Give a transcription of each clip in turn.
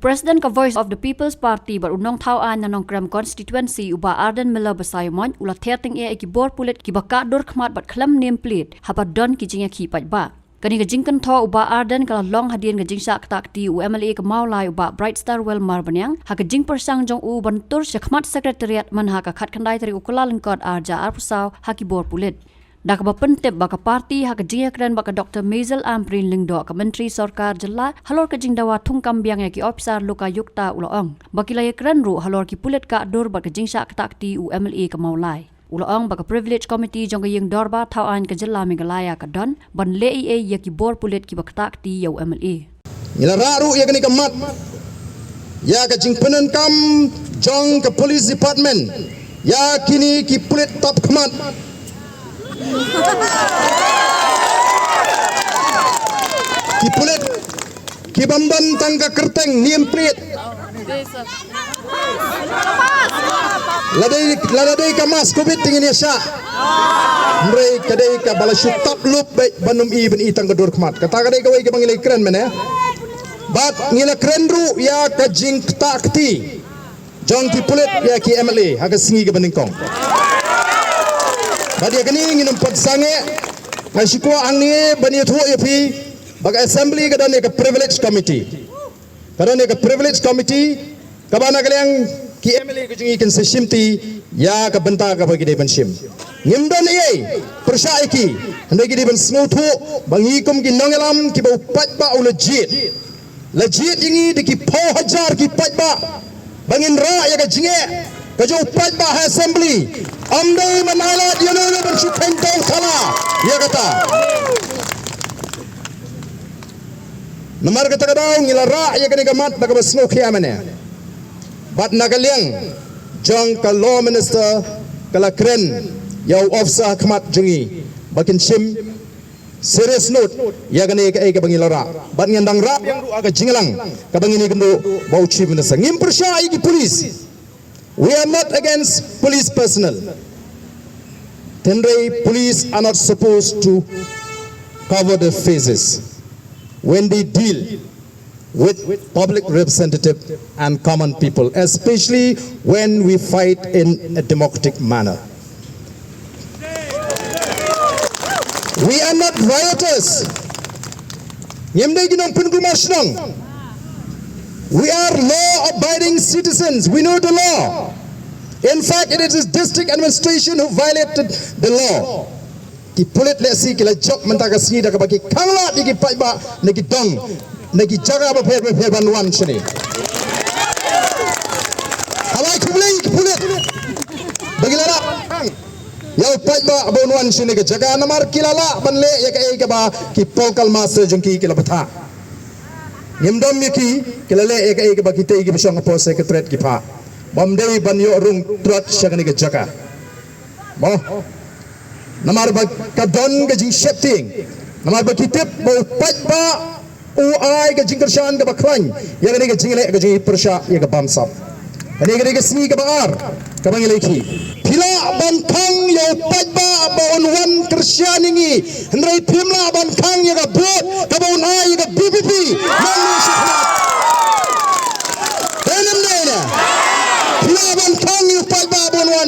President ka Voice of the People's Party berunong tauan na nong Kram constituency uba Ardent MLA besayomon ulah terting Ïaki bor Pulit ki baka dor khmat bat khlam name plate hapat don ki jingya ki pat ba. Kani ka jingkan tho uba Ardent kala long hadian ka jing Shah Ktah ti MLA ka Meghalaya uba Bright Star Well Marbanyang ha ka jing persang jong u bantur khmat secretariat man ha ka khat khandai tari ukula lengkot arja arpusau ha ki bor Pulit. Dak ba pentep baka parti ha ka jing kran baka Dr. Mazel Amprin lingdo ka menteri sarkar jela halor ka jing dawa thungkam biang ki officer luka yukta ulaong bakilaya kran ru halor ki Pulit ka dor baka jing Shah Ktah ti MLA ka Meghalaya ulaong baka privilege committee jong yung dorba tauan ka jela Meghalaya ka don ban le Eiei Ïaki bor Pulit ki baka Ktah ti yaw MLA ngila raru ya kani kamat ya ka jing penen kam jong ka police department ya kini ki Pulit top kamat ki Pulit ki bamban tangga kerteng niem plate ladai kamas covid tingin ya Shah mrei kadai ka balasyu top loop baik banum i ben itang ka dur khmat kata kadai kawai ke bangilai keren mene bat ngila keren ru ya ka jing Ktah ti jong ki Pulit ya ki MLA ha ka singi ke beningkong Badi kini nginum pot sange ngasikuwa ang ni bani thu yapi baga assembly kadane ka privilege committee kabana kalyang ki MLA ko jungi kan seshimti ya ka benta ka bagi de banshim ngimdon Eiei persya iki handai gi de ban snuthu bangikum ki nongelam ki bau patba u legit ingi de ki pau hajar ki patba bangin ra ya ka jinge Kajau upat bah assembly, amdai manalat dia nak bersyukur tahu salah, dia kata. Namar kata kadau ngilara ya kini gamat nak bersnow kiamane. Bat nagaliang jang ka law minister kala keren yau officer khmat jungi bakin sim serious note ya kini ka bangilara. Bat ngendang rap yang ru aga jinglang ka bangini kendo bau chief minister ngim persya iki police. We are not against police personnel. Tenrei police are not supposed to cover their faces when they deal with public representative and common people, especially when we fight in a democratic manner. We are not rioters. We are law-abiding citizens. We know the law. In fact, it is this district administration who violated the law. Ki Pulit lesi kila job mentaga sini dah bagi kangla di ki paiba negi dong negi jaga apa per banwan sini. Hawai kubling ki Pulit bagi lara yau paiba banwan sini ke jaga namar kilala banle ya ke ba ki pokal master jengki kila bata. Ngimdom yaki kilale eka bakite iki besong apo secretariat ki pa bamdei banyo rung trot syagani ke jaka mo namar bag kadon ke jing shifting namar bakitip bo patba uai ke jing kershan ke baklan ya gani ke jingle ke jing persya ya ke bamsap ani ke sini ke baar ke bangileki pila bangkang ya patba baon wan kersyaningi hendrai pimla bangkang ya ke bot ke baon ai ya ke BPP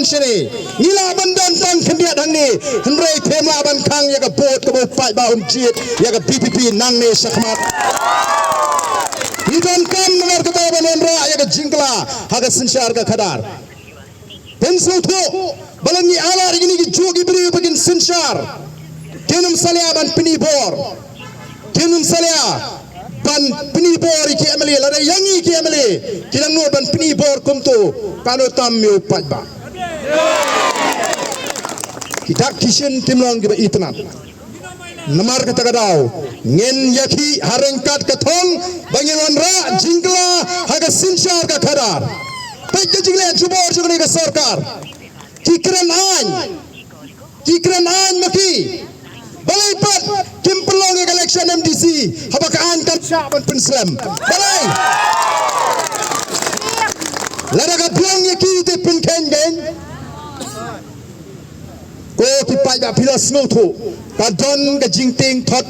Shri, nila bandan tang kendiat hang ni, hendrai temla ban kang ya ka bot ka bot ba jit ya ka PPP nang ni sakmat. Idon kam nomor ka ba ban ra ya ka jingkla ha ka sinshar ka khadar. Pensu tho balan ni ala ri ni jogi bri bagin sinshar. Kenum salia ban pini bor. Kenum salia ban pini bor ki MLA la yangi ki MLA kilang no ban pini bor kumto kano tam mi upat ba. Kita kishin timlang giba itnan namar kata kadau ngen Ïaki harengkat kathong bangilan ra jingla haga sinshar ka khadar pai ke jingle jubor jugni ka sarkar kikran an maki balai pat kimpelong election MDC habaka an kan Shah ban penslam balai lada ka biang Ïaki te pinken gen ko ki pai ba pila snow tho ka don ka jingting thot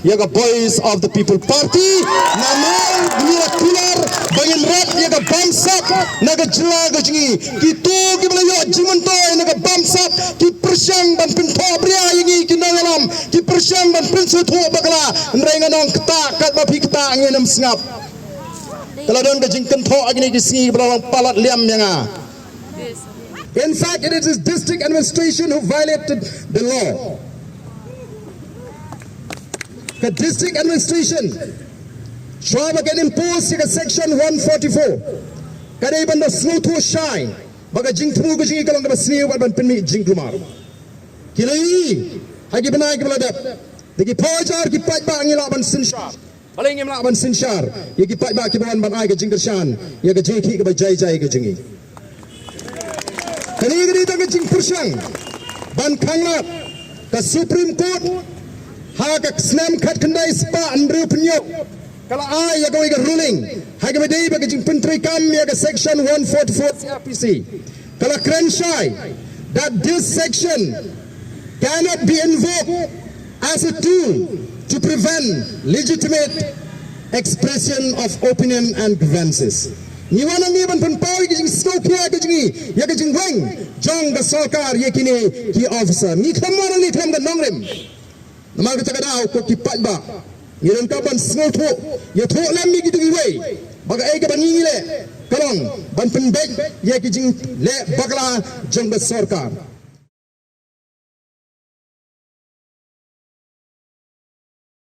ya ka voice of the people party namal glia pilar bangin rat ya ka bamsak na ka jla ka jingi ki to ki bala yo jiman to na ka bamsak ki persyang ban pin tho bria yangi ki nangalam ki persyang ban pin su tho bakla nrenga nong Ktah kat ba phi Ktah ngenam sngap kalau don ka jingkan tho agni ki singi bala palat liam yanga. In fact, it is his district administration who violated the law. The district administration, Shah can impose section 144. Kada iban the slow to shine. Baga jingtumu ko jingi kalong kabasniyo ban pinmi jingtumar. Kilai, hagi banay kibalada. Degi pajar ki pajba ngila ban sinshar. Paling ngila ban sinshar. Yagi pajba ki ban ban ay ka jingtershan. Yaga jingi ka ba jai ka jingi. Kani tang jing persyang ban khangat ka Supreme Court ha ka snam khat khandai spa andru penyok kala ai ya ka ruling ha ka bedai ba jing pentri kam ya ka section 144 CRPC kala krenshai that this section cannot be invoked as a tool to prevent legitimate expression of opinion and grievances. Niwana ni ban pau ki skopia ki jingi ya ki jingwang jong the sarkar ye kini ki officer ni khamana ni tham ga nongrem namal ka tagadaw ko ki patba ngiran ka ban snotho ye tho lam mi ki tugi wei baga ai ka ban ni le kalong ban pen bek ye ki jing le bagla jong the sarkar